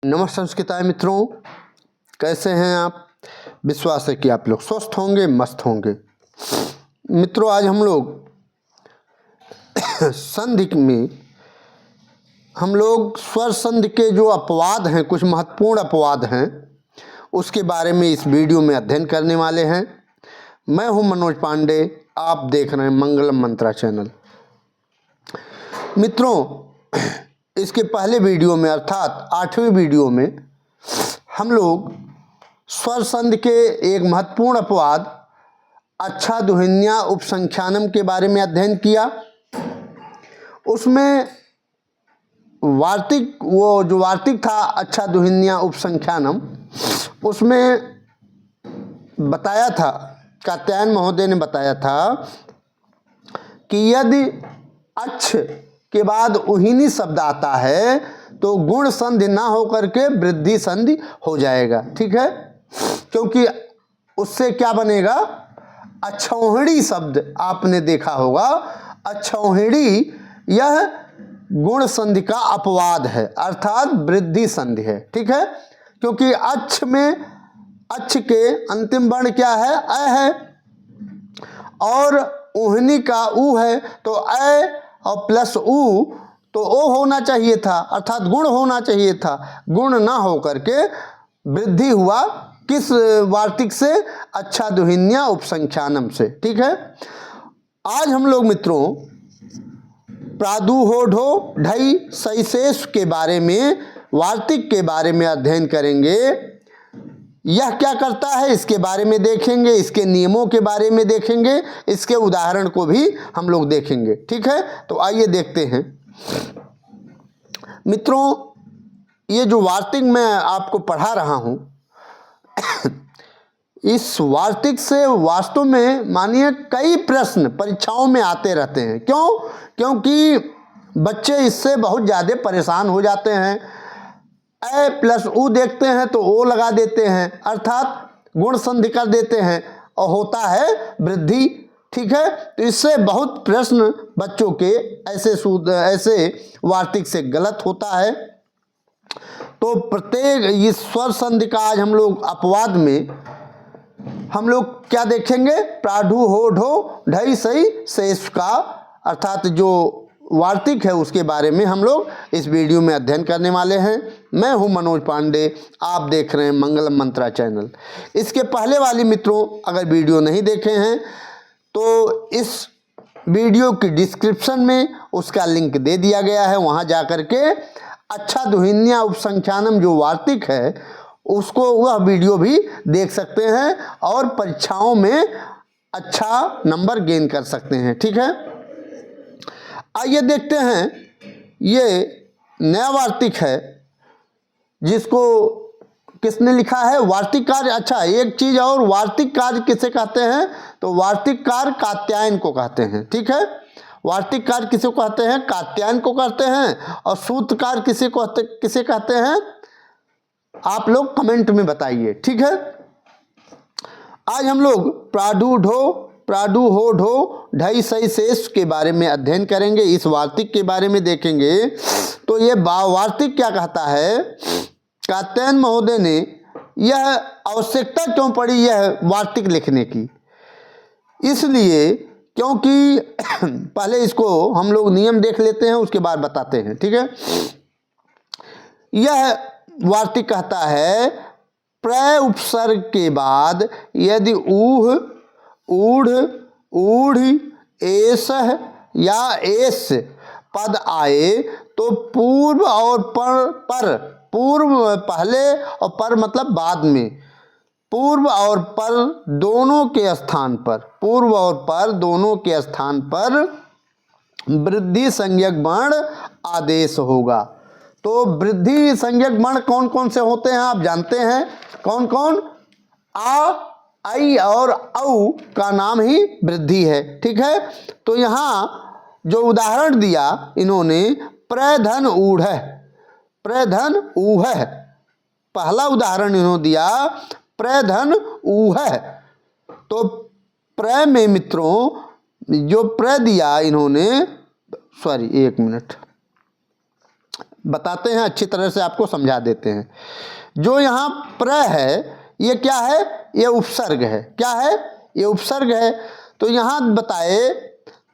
नमस्कार मित्रों, कैसे हैं आप। विश्वास है कि आप लोग स्वस्थ होंगे, मस्त होंगे। मित्रों, आज हम लोग संधि में स्वर संधि के जो अपवाद हैं, कुछ महत्वपूर्ण अपवाद हैं, उसके बारे में इस वीडियो में अध्ययन करने वाले हैं। मैं हूं मनोज पांडे, आप देख रहे हैं मंगलम मंत्रा चैनल। मित्रों, इसके पहले वीडियो में अर्थात 8वें वीडियो में हम लोग स्वर संधि के एक महत्वपूर्ण अपवाद अच्छा दुहिन्या उपसंख्यानम के बारे में अध्ययन किया। उसमें वार्तिक था अच्छा दुहिन्या उपसंख्यानम, उसमें बताया था, कात्यायन महोदय ने बताया था कि यदि अच्छ के बाद उहिनी शब्द आता है तो गुण संधि ना होकर के वृद्धि संधि हो जाएगा। ठीक है, क्योंकि उससे क्या बनेगा, अच्छौहिणी शब्द आपने देखा होगा। अच्छौहिणी यह गुण संधि का अपवाद है, अर्थात वृद्धि संधि है। ठीक है, क्योंकि अच्छ में अच्छ के अंतिम वर्ण क्या है, अ है, और उहनी का उ है, तो अ और प्लस उ तो ओ होना चाहिए था, अर्थात गुण होना चाहिए था। गुण ना हो करके वृद्धि हुआ किस वार्तिक से, अच्छा दुहिन्या उपसंख्यानम से। ठीक है, आज हम लोग मित्रों प्रादुहोढो ढई सविशेष के बारे में, वार्तिक के बारे में अध्ययन करेंगे। यह क्या करता है इसके बारे में देखेंगे, इसके नियमों के बारे में देखेंगे, इसके उदाहरण को भी हम लोग देखेंगे। ठीक है, तो आइए देखते हैं। मित्रों, ये जो वार्तिक मैं आपको पढ़ा रहा हूं, इस वार्तिक से वास्तव में मानिए कई प्रश्न परीक्षाओं में आते रहते हैं। क्यों? क्योंकि बच्चे इससे बहुत ज़्यादा परेशान हो जाते हैं। ए प्लस उ देखते हैं तो ओ लगा देते हैं, अर्थात गुण संधि कर देते हैं और होता है वृद्धि। ठीक है, तो इससे बहुत प्रश्न बच्चों के ऐसे वार्तिक से गलत होता है। तो प्रत्येक इस स्वर संधि का आज हम लोग अपवाद में हम लोग क्या देखेंगे, प्रादुहोढो ढई सई शेष का, अर्थात जो वार्तिक है उसके बारे में हम लोग इस वीडियो में अध्ययन करने वाले हैं। मैं हूं मनोज पांडे, आप देख रहे हैं मंगलम मंत्रा चैनल। इसके पहले वाली मित्रों अगर वीडियो नहीं देखे हैं तो इस वीडियो की डिस्क्रिप्शन में उसका लिंक दे दिया गया है, वहां जाकर के अच्छा दुहिन्या उपसंख्यानम जो वार्तिक है उसको, वह वीडियो भी देख सकते हैं और परीक्षाओं में अच्छा नंबर गेन कर सकते हैं। ठीक है, आइए देखते हैं। ये नया वार्तिक है जिसको किसने लिखा है, वार्तिक कार्य। अच्छा, एक चीज और, वार्तिक कार्य किसे कहते हैं, तो वार्तिक कार्य कात्यायन को कहते हैं। ठीक है, वार्तिक कार्य किसे कहते हैं, कात्यायन को कहते हैं। और सूत्रकार किसे कहते हैं, आप लोग कमेंट में बताइए। ठीक है, आज हम लोग प्रादुहोढो ढई सविशेष के बारे में अध्ययन करेंगे, इस वार्तिक के बारे में देखेंगे। तो ये वार्तिक क्या कहता है, कात्यायन महोदय ने यह आवश्यकता क्यों पड़ी यह वार्तिक लिखने की, इसलिए क्योंकि पहले इसको हम लोग नियम देख लेते हैं, उसके बाद बताते हैं। ठीक है, यह वार्तिक कहता है प्रय उपसर्ग के बाद यदि ऊह, ऊढ़, ऊढ़, एस या एस पद आए तो पूर्व और पर, पूर्व पहले और पर मतलब बाद में, पूर्व और पर दोनों के स्थान पर, पूर्व और पर दोनों के स्थान पर वृद्धि संज्ञक वर्ण आदेश होगा। तो वृद्धि संज्ञक वर्ण कौन कौन से होते हैं आप जानते हैं, कौन कौन, आ, आई और औ का नाम ही वृद्धि है। ठीक है, तो यहाँ जो उदाहरण दिया इन्होंने, प्रधन ऊढ़, प्रधन ऊह, पहला उदाहरण इन्होंने दिया प्रधन ऊह। तो प्र में मित्रों जो प्र दिया इन्होंने, सॉरी एक मिनट, बताते हैं, अच्छी तरह से आपको समझा देते हैं। जो यहाँ प्र है ये क्या है, ये उपसर्ग है। क्या है, ये उपसर्ग है। तो यहाँ बताए,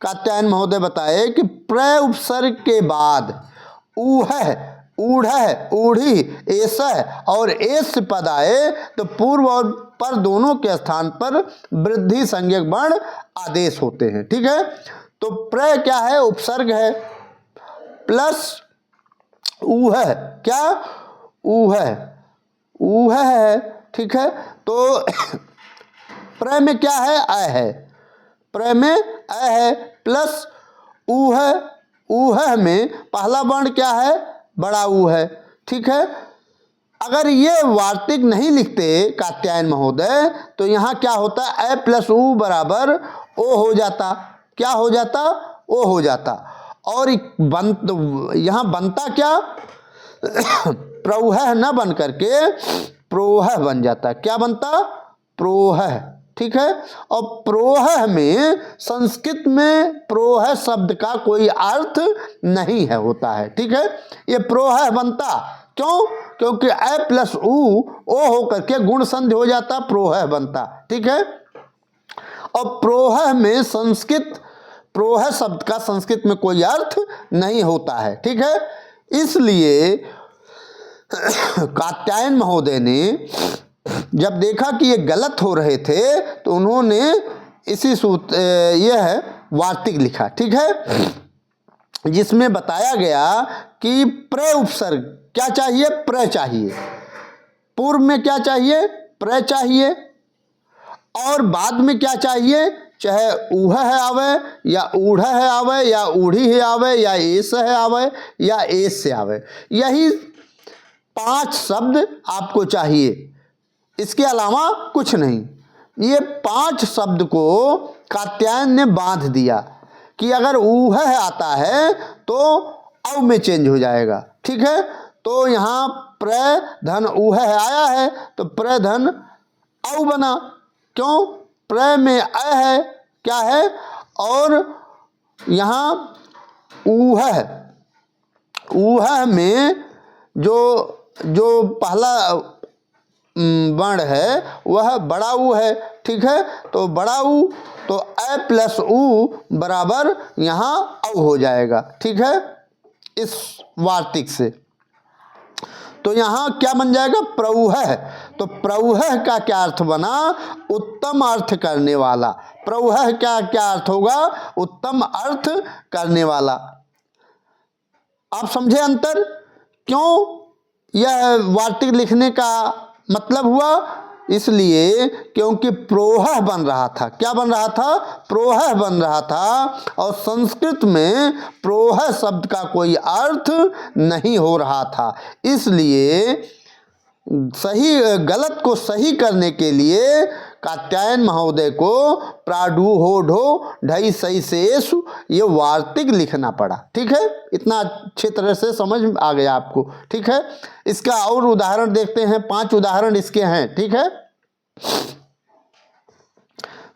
कात्यायन महोदय बताए कि प्र उपसर्ग के बाद ऊह, ऊढ़, ऊढ़ी, एस और एस पद आए तो पूर्व और पर दोनों के स्थान पर वृद्धि संज्ञक वर्ण आदेश होते हैं। ठीक है, तो प्र क्या है, उपसर्ग है, प्लस ऊह, क्या, ऊह, ऊह है। ठीक है, तो प्र में क्या है, अ है, प्र में अ है, प्लस ऊह, ऊह में पहला वर्ण क्या है, बड़ा ऊ है। ठीक है, अगर ये वार्तिक नहीं लिखते कात्यायन महोदय तो यहाँ क्या होता, अ प्लस ऊ बराबर ओ हो जाता। क्या हो जाता, ओ हो जाता। और यहाँ बनता क्या, प्रौह न बन करके प्रोह बन जाता। क्या बनता, प्रोह। ठीक है, और प्रोह में संस्कृत में प्रोह शब्द का कोई अर्थ नहीं है, होता है। ठीक है, ये प्रोह बनता क्यों, क्योंकि अ प्लस ऊ ओ होकर के गुण संधि हो जाता, प्रोह बनता। ठीक है, और प्रोह में संस्कृत, प्रोह शब्द का संस्कृत में कोई अर्थ नहीं होता है। ठीक है, इसलिए कात्यायन महोदय ने जब देखा कि ये गलत हो रहे थे तो उन्होंने इसी सूत्र यह वार्तिक लिखा। ठीक है, जिसमें बताया गया कि प्र उपसर्ग क्या चाहिए, प्र चाहिए, पूर्व में क्या चाहिए, प्र चाहिए, और बाद में क्या चाहिए, चाहे ऊह है आवे या ऊढ़ है आवे या ऊढ़ी है आवे या एस है आवे या एस से आवे, यही 5 शब्द आपको चाहिए, इसके अलावा कुछ नहीं। ये 5 शब्द को कात्यायन ने बांध दिया कि अगर ऊह आता है तो औ में चेंज हो जाएगा। ठीक है, तो यहाँ प्र धन ऊह आया है तो प्र धन औ बना। क्यों, प्र में अ है, क्या है, और यहाँ ऊह, ऊह में जो पहला वर्ण है वह बड़ा ऊ है। ठीक है, तो बड़ा ऊ, तो अ प्लस ऊ बराबर यहाँ औ हो जाएगा। ठीक है, इस वार्तिक से तो यहाँ क्या बन जाएगा, प्रौह। तो प्रौह का क्या अर्थ बना, उत्तम अर्थ करने वाला। प्रौह क्या क्या अर्थ होगा, उत्तम अर्थ करने वाला। आप समझे अंतर, क्यों यह वार्तिक लिखने का मतलब हुआ, इसलिए क्योंकि प्रोह बन रहा था। क्या बन रहा था, प्रोह बन रहा था, और संस्कृत में प्रोह शब्द का कोई अर्थ नहीं हो रहा था। इसलिए सही गलत को सही करने के लिए कात्यायन महोदय को प्राडु हो ढो ढई सही शेषु ये वार्तिक लिखना पड़ा। ठीक है, इतना अच्छे तरह से समझ आ गया आपको। ठीक है, इसका और उदाहरण देखते हैं, 5 उदाहरण इसके हैं। ठीक है,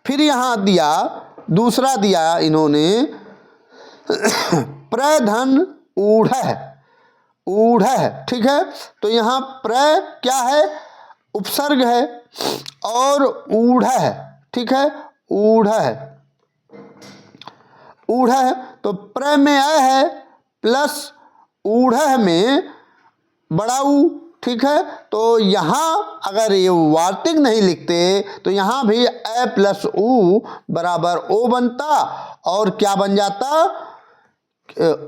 फिर यहाँ दिया, दूसरा दिया इन्होंने प्रधन ऊढ़, ऊढ़। ठीक है, तो यहाँ प्र क्या है, उपसर्ग है, और ऊढ़ है। ठीक है, ऊढ़ है, ऊढ़ है, तो प्र में अ है प्लस ऊढ़ में बड़ा ऊ। ठीक है, तो यहाँ अगर ये वार्तिक नहीं लिखते तो यहाँ भी अ प्लस ऊ बराबर ओ बनता, और क्या बन जाता,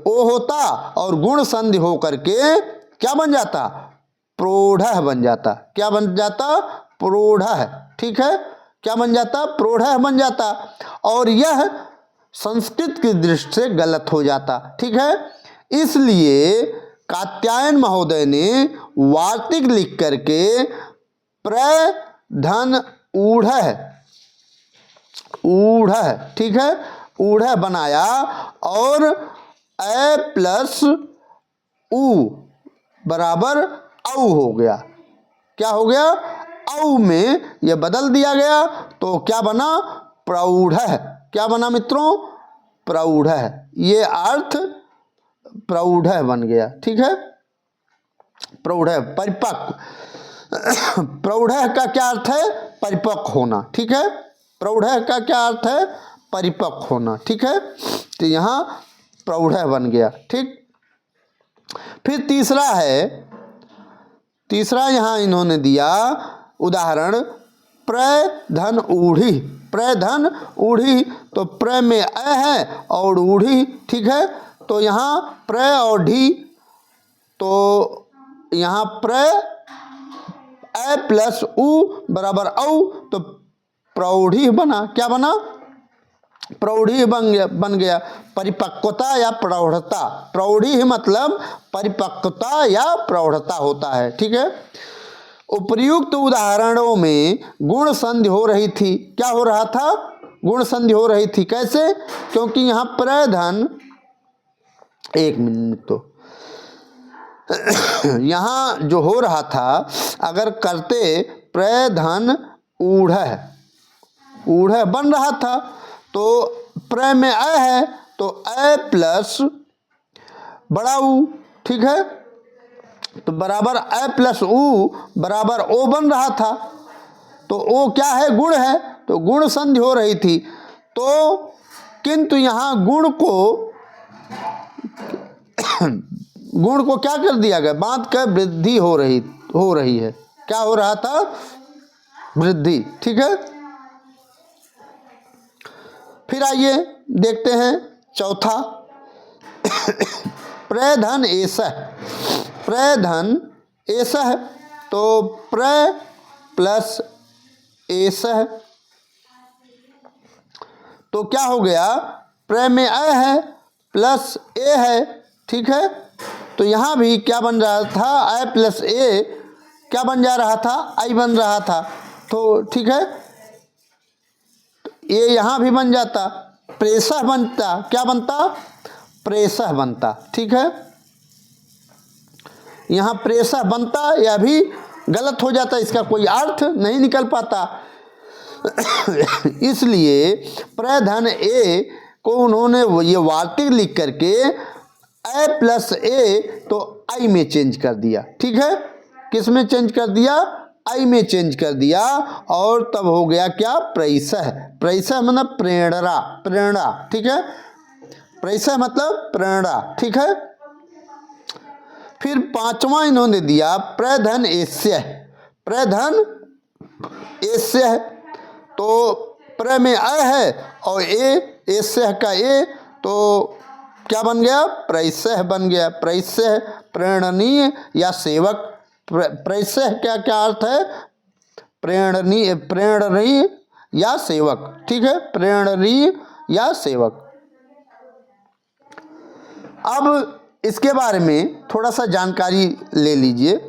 ओ होता, और गुण संधि हो करके क्या बन जाता, प्रोढ़ बन जाता। क्या बन जाता, प्रोढ़। ठीक है, क्या बन जाता, प्रोढ़ बन जाता, और यह संस्कृत की दृष्टि से गलत हो जाता। ठीक है, इसलिए कात्यायन महोदय ने वार्तिक लिख करके प्र धन ऊढ़, ऊढ़, ठीक है, ऊढ़ बनाया, और अ प्लस ऊ बराबर औ हो गया। क्या हो गया, औ में यह बदल दिया गया, तो क्या बना, प्रौढ़। क्या बना मित्रों, प्रौढ़। ये अर्थ प्रौढ़ बन गया। ठीक है, प्रौढ़ परिपक्व। प्रौढ़ का क्या अर्थ है? परिपक्व होना, ठीक है। प्रौढ़ का क्या अर्थ है? परिपक्व होना, ठीक है। तो यहाँ प्रौढ़ बन गया, ठीक। फिर तीसरा यहाँ इन्होंने दिया उदाहरण प्रधन ऊढ़ी। प्रधन ऊढ़ी, तो प्र में अ है और ऊढ़ी, ठीक है। तो यहाँ प्र और ढी, तो यहाँ प्र अ प्लस उ बराबर औ, तो प्रौढ़ी बना। क्या बना? प्रौढ़ी बन गया। परिपक्वता या प्रौढ़ता। प्रौढ़ी मतलब परिपक्वता या प्रौढ़ता होता है, ठीक है। उपर्युक्त उदाहरणों में गुण संधि हो रही थी। क्या हो रहा था? गुण संधि हो रही थी। कैसे? क्योंकि यहाँ प्रधन, एक मिनट, तो यहाँ जो हो रहा था, अगर करते प्रधन ऊढ़ बन रहा था, तो प्र में अ है तो अ प्लस बड़ा ऊ, ठीक है। तो बराबर अ प्लस ऊ बराबर ओ बन रहा था। तो ओ क्या है? गुण है, तो गुण संधि हो रही थी। तो किंतु यहाँ गुण को क्या कर दिया गया? बांध कर वृद्धि हो रही है। क्या हो रहा था? वृद्धि, ठीक है। फिर आइए देखते हैं चौथा, प्रधन एसह। प्रधन एसह, तो प्र प्लस एसह, तो क्या हो गया? प्र में अ है प्लस ए है, ठीक है। तो यहाँ भी क्या बन रहा था? अ प्लस ए क्या बन जा रहा था? आई बन रहा था, तो ठीक है। ये यहाँ भी बन जाता, प्रेसह बनता। क्या बनता? प्रेसह बनता, ठीक है। यहाँ प्रेसह बनता, यह भी गलत हो जाता, इसका कोई अर्थ नहीं निकल पाता। इसलिए प्रधन ए को उन्होंने ये वार्तिक लिख करके अ प्लस ए तो आई में चेंज कर दिया, ठीक है। किस में चेंज कर दिया? आई में चेंज कर दिया, और तब हो गया क्या? प्रैसह। प्रैसह मतलब प्रेरणा, ठीक है। प्रैसह मतलब प्रेरणा, ठीक है। फिर पांचवा इन्होंने दिया प्रधन एस्य। प्रधन एस्य, तो प्र में अ है और एस्य का ए, तो क्या बन गया? प्रैसह बन गया। प्रैसह प्रेरणीय या सेवक। प्रैसह क्या क्या अर्थ है? प्रेरणीय या सेवक, ठीक है। प्रेरणीय या सेवक। अब इसके बारे में थोड़ा सा जानकारी ले लीजिए।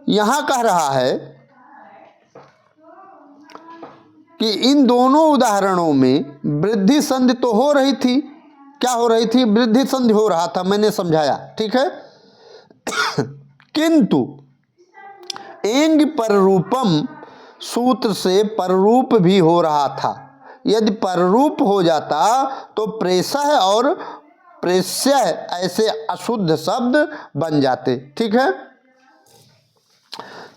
यहाँ कह रहा है कि इन दोनों उदाहरणों में वृद्धि संधि तो हो रही थी। क्या हो रही थी? वृद्धि संधि हो रहा था, मैंने समझाया, ठीक है। किंतु एंग पररूपम सूत्र से पररूप भी हो रहा था। यदि पररूप हो जाता तो प्रेसह और प्रेस्य ऐसे अशुद्ध शब्द बन जाते, ठीक है।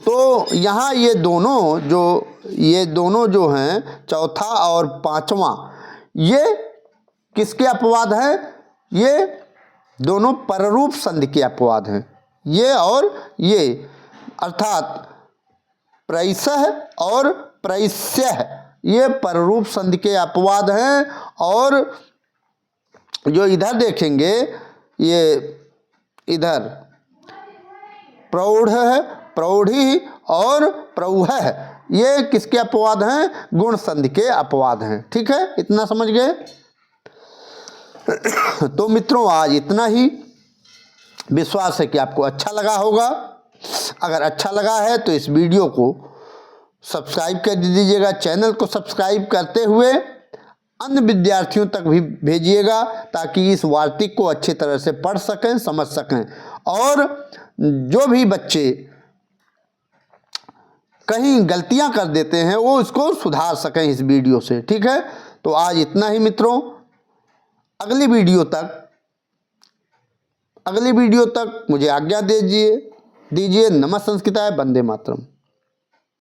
तो यहाँ ये दोनों जो हैं, चौथा और पांचवा, ये किसके अपवाद हैं? ये दोनों पररूप संधि के अपवाद हैं, ये और ये, अर्थात प्रैसह और प्रैस्यः, ये पररूप संधि के अपवाद हैं। और जो इधर देखेंगे, ये इधर प्रौढ़ है, प्रौढ़ी और प्रौढ़, ये किसके अपवाद हैं? गुण संधि के अपवाद हैं, ठीक है। इतना समझ गए? तो मित्रों, आज इतना ही। विश्वास है कि आपको अच्छा लगा होगा। अगर अच्छा लगा है तो इस वीडियो को सब्सक्राइब कर दीजिएगा। चैनल को सब्सक्राइब करते हुए अन्य विद्यार्थियों तक भी भेजिएगा, ताकि इस वार्तिक को अच्छी तरह से पढ़ सकें, समझ सकें, और जो भी बच्चे कहीं गलतियां कर देते हैं वो इसको सुधार सकें इस वीडियो से, ठीक है। तो आज इतना ही मित्रों। अगली वीडियो तक मुझे आज्ञा दीजिए। दीजिए। नमः संस्कृताय, वंदे मातरम।